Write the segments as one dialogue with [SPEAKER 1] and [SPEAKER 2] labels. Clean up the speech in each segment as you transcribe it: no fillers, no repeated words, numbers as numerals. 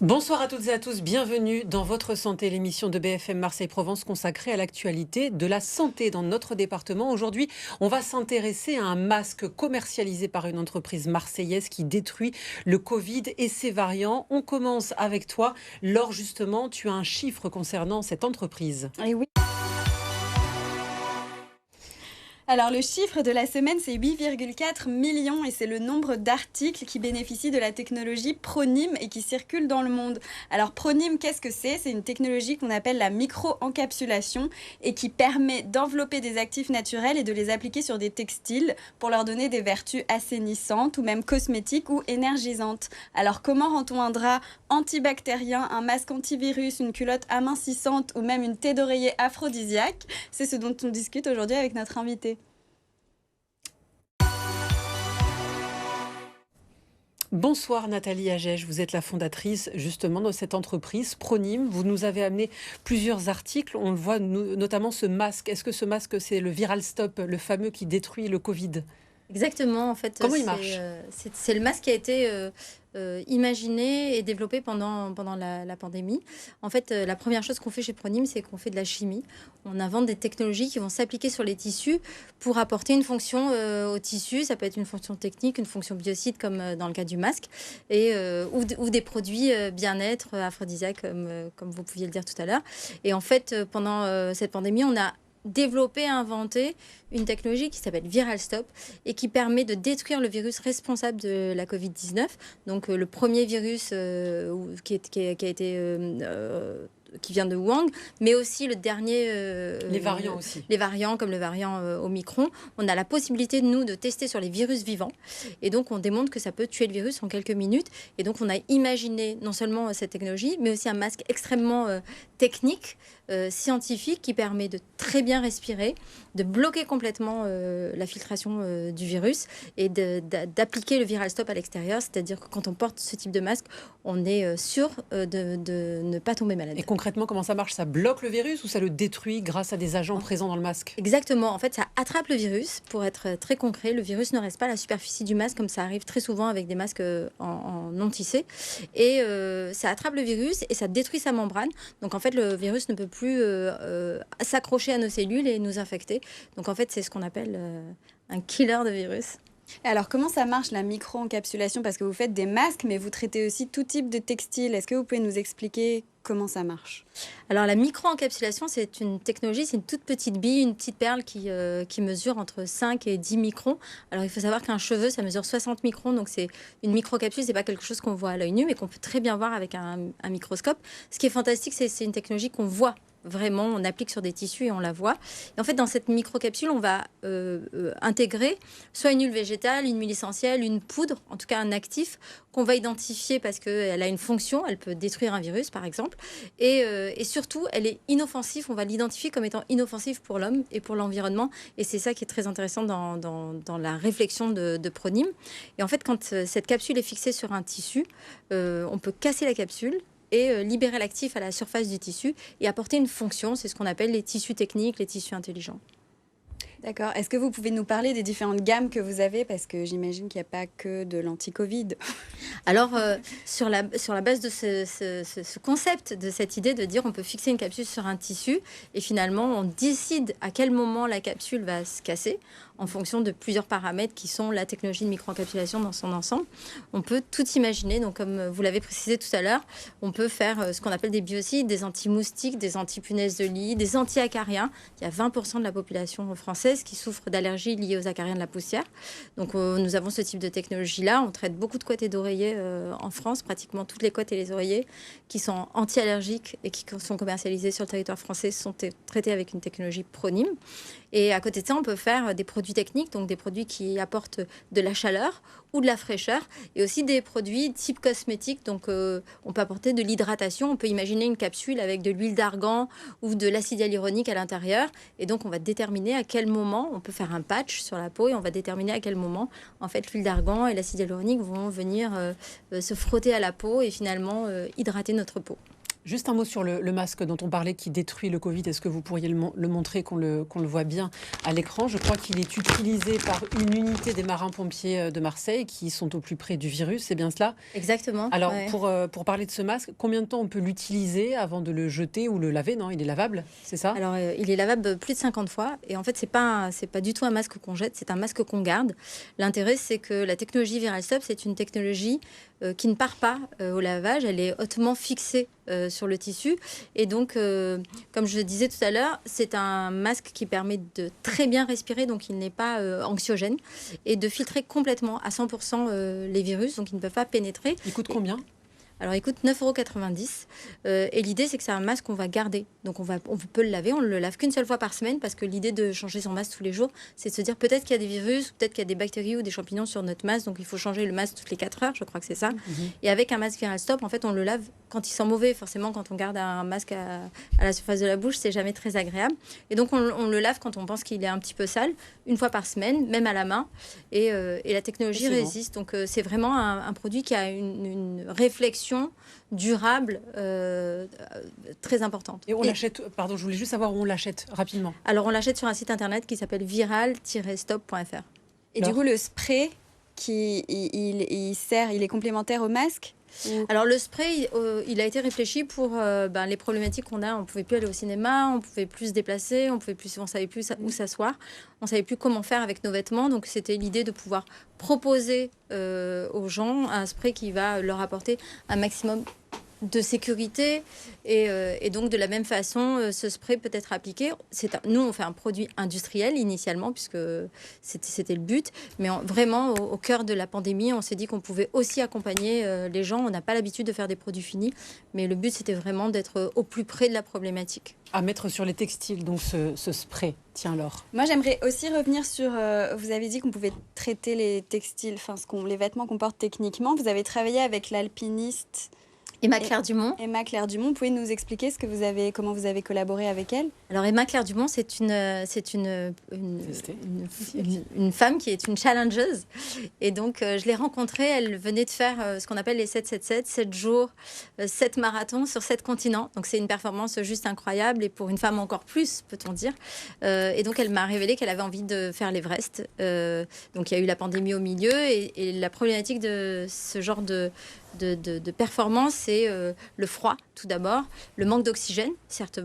[SPEAKER 1] Bonsoir à toutes et à tous, bienvenue dans Votre Santé, l'émission de BFM Marseille-Provence consacrée à l'actualité de la santé dans notre département. Aujourd'hui, on va s'intéresser à un masque commercialisé par une entreprise marseillaise qui détruit le Covid et ses variants. On commence avec toi. Laure, justement, tu as un chiffre concernant cette entreprise.
[SPEAKER 2] Et oui. Alors le chiffre de la semaine, c'est 8,4 millions et c'est le nombre d'articles qui bénéficient de la technologie Pronim et qui circulent dans le monde. Alors Pronim, qu'est-ce que c'est? C'est une technologie qu'on appelle la micro-encapsulation et qui permet d'envelopper des actifs naturels et de les appliquer sur des textiles pour leur donner des vertus assainissantes ou même cosmétiques ou énergisantes. Alors comment rend-on un drap antibactérien, un masque antivirus, une culotte amincissante ou même une thé d'oreiller aphrodisiaque? C'est ce dont on discute aujourd'hui avec notre invité.
[SPEAKER 1] Bonsoir Nathalie Agege, vous êtes la fondatrice justement de cette entreprise Pronim. Vous nous avez amené plusieurs articles, on le voit notamment ce masque. Est-ce que ce masque c'est le Viral Stop, le fameux qui détruit le Covid?
[SPEAKER 3] Exactement, en fait,
[SPEAKER 1] Comment il marche?
[SPEAKER 3] c'est le masque qui a été imaginé et développé pendant la pandémie. En fait, la première chose qu'on fait chez Pronim, c'est qu'on fait de la chimie. On invente des technologies qui vont s'appliquer sur les tissus pour apporter une fonction au tissu. Ça peut être une fonction technique, une fonction biocide, comme dans le cas du masque, ou des produits bien-être, aphrodisiaques, comme vous pouviez le dire tout à l'heure. Et en fait, pendant cette pandémie, on a développé et inventé une technologie qui s'appelle Viral Stop et qui permet de détruire le virus responsable de la Covid-19. Donc le premier virus qui vient de Wuhan, mais aussi le dernier...
[SPEAKER 1] Les variants aussi.
[SPEAKER 3] Les variants, comme le variant Omicron. On a la possibilité, nous, de tester sur les virus vivants. Et donc, on démontre que ça peut tuer le virus en quelques minutes. Et donc, on a imaginé non seulement cette technologie, mais aussi un masque extrêmement technique, scientifique, qui permet de très bien respirer, de bloquer complètement la filtration du virus et d'appliquer le Viral Stop à l'extérieur. C'est-à-dire que quand on porte ce type de masque, on est sûr de ne pas tomber malade.
[SPEAKER 1] Et concrètement, comment ça marche? Ça bloque le virus ou ça le détruit grâce à des agents présents dans le masque?
[SPEAKER 3] Exactement. En fait, ça attrape le virus. Pour être très concret, le virus ne reste pas à la superficie du masque, comme ça arrive très souvent avec des masques en non tissé. Et ça attrape le virus et ça détruit sa membrane. Donc, en fait, le virus ne peut plus s'accrocher à nos cellules et nous infecter. Donc, en fait, c'est ce qu'on appelle un killer de virus.
[SPEAKER 2] Alors, comment ça marche la micro-encapsulation? Parce que vous faites des masques, mais vous traitez aussi tout type de textile. Est-ce que vous pouvez nous expliquer comment ça marche?
[SPEAKER 3] Alors, la micro-encapsulation, c'est une technologie, c'est une toute petite bille, une petite perle qui mesure entre 5 et 10 microns. Alors, il faut savoir qu'un cheveu, ça mesure 60 microns. Donc, c'est une microcapsule, c'est pas quelque chose qu'on voit à l'œil nu, mais qu'on peut très bien voir avec un microscope. Ce qui est fantastique, c'est une technologie qu'on voit. Vraiment, on applique sur des tissus et on la voit. Et en fait, dans cette microcapsule, on va intégrer soit une huile végétale, une huile essentielle, une poudre, en tout cas un actif qu'on va identifier parce qu'elle a une fonction, elle peut détruire un virus par exemple. Et surtout, elle est inoffensive, on va l'identifier comme étant inoffensive pour l'homme et pour l'environnement. Et c'est ça qui est très intéressant dans la réflexion de Pronim. Et en fait, quand cette capsule est fixée sur un tissu, on peut casser la capsule et libérer l'actif à la surface du tissu et apporter une fonction. C'est ce qu'on appelle les tissus techniques, les tissus intelligents.
[SPEAKER 2] D'accord. Est-ce que vous pouvez nous parler des différentes gammes que vous avez? Parce que j'imagine qu'il n'y a pas que de l'anti-Covid.
[SPEAKER 3] Alors, sur la base de ce concept, de cette idée de dire on peut fixer une capsule sur un tissu et finalement on décide à quel moment la capsule va se casser en fonction de plusieurs paramètres qui sont la technologie de microencapsulation dans son ensemble. On peut tout imaginer. Donc, comme vous l'avez précisé tout à l'heure, on peut faire ce qu'on appelle des biocides, des anti-moustiques, des anti-punaises de lit, des anti-acariens. Il y a 20% de la population française qui souffre d'allergies liées aux acariens de la poussière. Donc, nous avons ce type de technologie-là. On traite beaucoup de couettes et d'oreillers en France, pratiquement toutes les couettes et les oreillers qui sont anti-allergiques et qui sont commercialisés sur le territoire français sont traités avec une technologie Pronim. Et à côté de ça, on peut faire des produits techniques, donc des produits qui apportent de la chaleur ou de la fraîcheur, et aussi des produits type cosmétique. Donc, on peut apporter de l'hydratation. On peut imaginer une capsule avec de l'huile d'argan ou de l'acide hyaluronique à l'intérieur. Et donc, on va déterminer à quel moment, on peut faire un patch sur la peau, et on va déterminer à quel moment, en fait, l'huile d'argan et l'acide hyaluronique vont venir se frotter à la peau et finalement hydrater notre peau.
[SPEAKER 1] Juste un mot sur le masque dont on parlait qui détruit le Covid. Est-ce que vous pourriez le montrer, qu'on le voit bien à l'écran? Je crois qu'il est utilisé par une unité des marins-pompiers de Marseille qui sont au plus près du virus, c'est bien cela?
[SPEAKER 3] Exactement.
[SPEAKER 1] Alors,
[SPEAKER 3] ouais.
[SPEAKER 1] pour parler de ce masque, combien de temps on peut l'utiliser avant de le jeter ou le laver? Non, il est lavable, c'est ça?
[SPEAKER 3] Alors, il est lavable plus de 50 fois. Et en fait, c'est pas du tout un masque qu'on jette, c'est un masque qu'on garde. L'intérêt, c'est que la technologie ViralStop, c'est une technologie qui ne part pas au lavage. Elle est hautement fixée sur le tissu. Et donc, comme je le disais tout à l'heure, c'est un masque qui permet de très bien respirer, donc il n'est pas anxiogène, et de filtrer complètement à 100% les virus, donc ils ne peuvent pas pénétrer.
[SPEAKER 1] Il coûte combien?
[SPEAKER 3] Alors, il coûte 9,90 €. Et l'idée, c'est que c'est un masque qu'on va garder. Donc, on peut le laver. On ne le lave qu'une seule fois par semaine parce que l'idée de changer son masque tous les jours, c'est de se dire peut-être qu'il y a des virus, peut-être qu'il y a des bactéries ou des champignons sur notre masque. Donc, il faut changer le masque toutes les 4 heures. Je crois que c'est ça. Et avec un masque ViralStop, en fait, on le lave quand il sent mauvais. Forcément, quand on garde un masque à la surface de la bouche, c'est jamais très agréable. Et donc, on le lave quand on pense qu'il est un petit peu sale, une fois par semaine, même à la main. Et la technologie résiste. Donc, c'est vraiment un produit qui a une réflexion durable très importante.
[SPEAKER 1] Et on l'achète, pardon, je voulais juste savoir où on l'achète rapidement.
[SPEAKER 3] Alors, on l'achète sur un site internet qui s'appelle viral-stop.fr.
[SPEAKER 2] Et du coup, le spray, il sert, il est complémentaire au masque?
[SPEAKER 3] Alors le spray, il a été réfléchi pour les problématiques qu'on a. On pouvait plus aller au cinéma, on pouvait plus se déplacer, on savait plus où s'asseoir, on savait plus comment faire avec nos vêtements. Donc c'était l'idée de pouvoir proposer aux gens un spray qui va leur apporter un maximum de sécurité et donc de la même façon ce spray peut être appliqué. Nous on fait un produit industriel initialement puisque c'était le but, mais vraiment au cœur de la pandémie on s'est dit qu'on pouvait aussi accompagner les gens. On n'a pas l'habitude de faire des produits finis, mais le but c'était vraiment d'être au plus près de la problématique.
[SPEAKER 1] À mettre sur les textiles, donc ce spray. Tiens, Laure.
[SPEAKER 2] Moi, j'aimerais aussi revenir sur... vous avez dit qu'on pouvait traiter les textiles, les vêtements qu'on porte techniquement. Vous avez travaillé avec l'alpiniste...
[SPEAKER 3] Emma Claire Dumont.
[SPEAKER 2] Emma Claire Dumont, vous pouvez nous expliquer comment vous avez collaboré avec elle?
[SPEAKER 3] Alors Emma Claire Dumont, c'est une femme qui est une challengeuse. Et donc je l'ai rencontrée, elle venait de faire ce qu'on appelle les 7-7-7, 7 jours, 7 marathons sur 7 continents. Donc c'est une performance juste incroyable et pour une femme encore plus, peut-on dire. Et donc elle m'a révélé qu'elle avait envie de faire l'Everest. Donc il y a eu la pandémie au milieu et la problématique de ce genre de performance, c'est le froid tout d'abord, le manque d'oxygène certes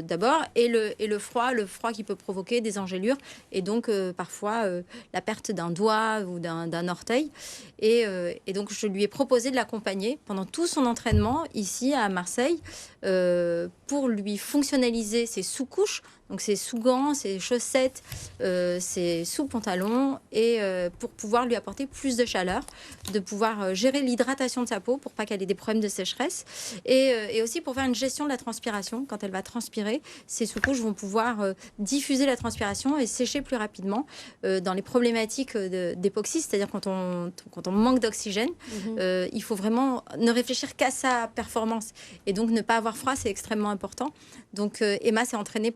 [SPEAKER 3] d'abord et le froid qui peut provoquer des engelures et donc parfois la perte d'un doigt ou d'un orteil et donc je lui ai proposé de l'accompagner pendant tout son entraînement ici à Marseille pour lui fonctionnaliser ses sous-couches, donc ses sous-gants, ses chaussettes, ses sous-pantalons et pour pouvoir lui apporter plus de chaleur, de pouvoir gérer l'hydratation de sa peau pour pas qu'elle ait des problèmes de sécheresse et aussi pour faire une gestion de la transpiration. Quand elle va transpirer, ses sous-couches vont pouvoir diffuser la transpiration et sécher plus rapidement dans les problématiques d'époxy, c'est-à-dire quand on manque d'oxygène, il faut vraiment ne réfléchir qu'à sa performance et donc ne pas avoir froid, c'est extrêmement important. Donc Emma s'est entraînée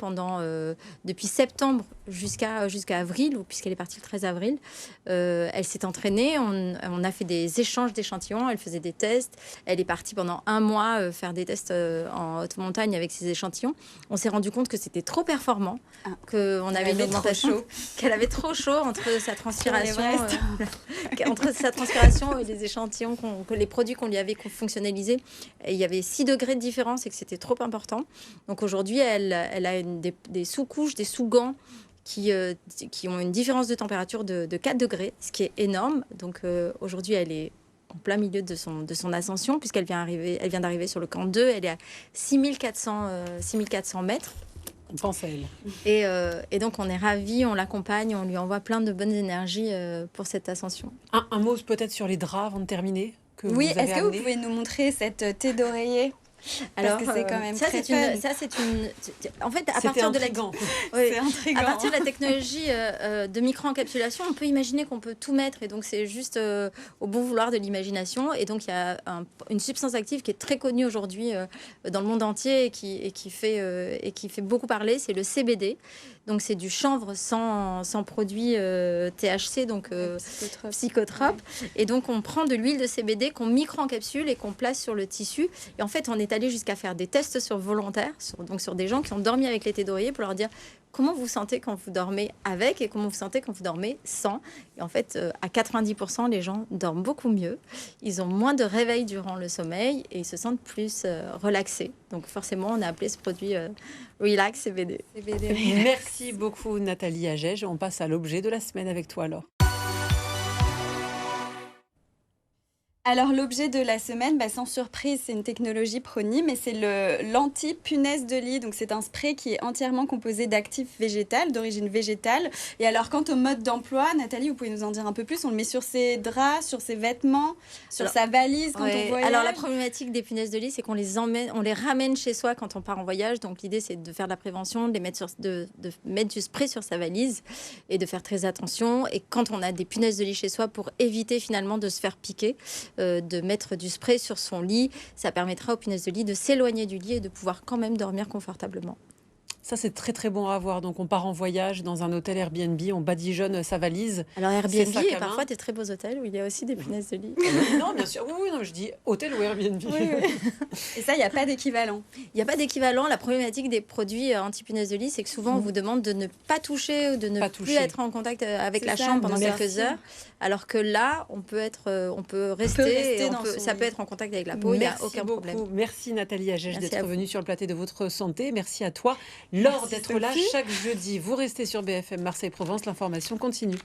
[SPEAKER 3] depuis septembre jusqu'à avril, puisqu'elle est partie le 13 avril. Elle s'est entraînée, on a fait des échanges d'échantillons, elle faisait des tests, elle est partie pendant 1 mois faire des tests en haute montagne avec ses échantillons. On s'est rendu compte que c'était trop performant, qu'on avait une augmentation, qu'elle avait trop chaud entre sa transpiration, et les échantillons, les produits qu'on lui avait fonctionnalisés. Il y avait 6 degrés de différence et que c'était trop important. Donc aujourd'hui, elle a des sous-couches, des sous-gants qui ont une différence de température de 4 degrés, ce qui est énorme. Donc aujourd'hui, elle est en plein milieu de son ascension, puisqu'elle vient d'arriver sur le camp 2. Elle est à 6400 mètres.
[SPEAKER 1] On pense à elle.
[SPEAKER 3] Et donc, on est ravis, on l'accompagne, on lui envoie plein de bonnes énergies pour cette ascension.
[SPEAKER 1] Un mot peut-être sur les draps avant de terminer que
[SPEAKER 2] oui,
[SPEAKER 1] vous avez
[SPEAKER 2] est-ce que vous pouvez nous montrer cette thé d'oreiller?
[SPEAKER 3] Alors,
[SPEAKER 2] parce que c'est quand même
[SPEAKER 3] ça,
[SPEAKER 2] très
[SPEAKER 3] en fait, à partir de à partir de la technologie de micro-encapsulation, on peut imaginer qu'on peut tout mettre. Et donc, c'est juste au bon vouloir de l'imagination. Et donc, il y a une substance active qui est très connue aujourd'hui dans le monde entier et qui fait beaucoup parler. C'est le CBD. Donc c'est du chanvre sans produit THC, donc psychotrope. Et donc on prend de l'huile de CBD qu'on micro-encapsule et qu'on place sur le tissu. Et en fait, on est allé jusqu'à faire des tests sur volontaires, donc sur des gens qui ont dormi avec les thés d'oreiller pour leur dire comment vous sentez quand vous dormez avec et comment vous sentez quand vous dormez sans. Et en fait, à 90%, les gens dorment beaucoup mieux. Ils ont moins de réveil durant le sommeil et ils se sentent plus relaxés. Donc forcément, on a appelé ce produit Relax CBD.
[SPEAKER 1] Merci beaucoup Nathalie Agege. On passe à l'objet de la semaine avec toi alors.
[SPEAKER 2] Alors l'objet de la semaine, sans surprise, c'est une technologie Pronim et c'est l'anti-punaise de lit. Donc c'est un spray qui est entièrement composé d'actifs végétaux, d'origine végétale. Et alors quant au mode d'emploi, Nathalie, vous pouvez nous en dire un peu plus? On le met sur ses draps, sur ses vêtements, sur sa valise quand on voyage.
[SPEAKER 3] Alors la problématique des punaises de lit, c'est qu'on les ramène chez soi quand on part en voyage. Donc l'idée, c'est de faire de la prévention, de mettre du spray sur sa valise et de faire très attention. Et quand on a des punaises de lit chez soi, pour éviter finalement de se faire piquer, de mettre du spray sur son lit. Ça permettra aux punaises de lit de s'éloigner du lit et de pouvoir quand même dormir confortablement.
[SPEAKER 1] Ça, c'est très très bon à avoir. Donc, on part en voyage dans un hôtel Airbnb, on badigeonne sa valise.
[SPEAKER 3] Alors, Airbnb et parfois des très beaux hôtels où il y a aussi des punaises de lit.
[SPEAKER 1] Non, bien sûr. Oui, non, je dis hôtel ou Airbnb.
[SPEAKER 2] Oui. Et ça, il n'y a pas d'équivalent.
[SPEAKER 3] Il n'y a pas d'équivalent. La problématique des produits anti-punaises de lit, c'est que souvent, on vous demande de ne pas toucher ou de ne plus être en contact avec la chambre pendant quelques heures. Alors que là, on peut rester ça peut être en contact avec la peau, il n'y a aucun problème.
[SPEAKER 1] Merci Nathalie Agege d'être venue sur le plateau de Votre Santé. Merci à toi, Laure, d'être là chaque jeudi. Vous restez sur BFM Marseille Provence, l'information continue.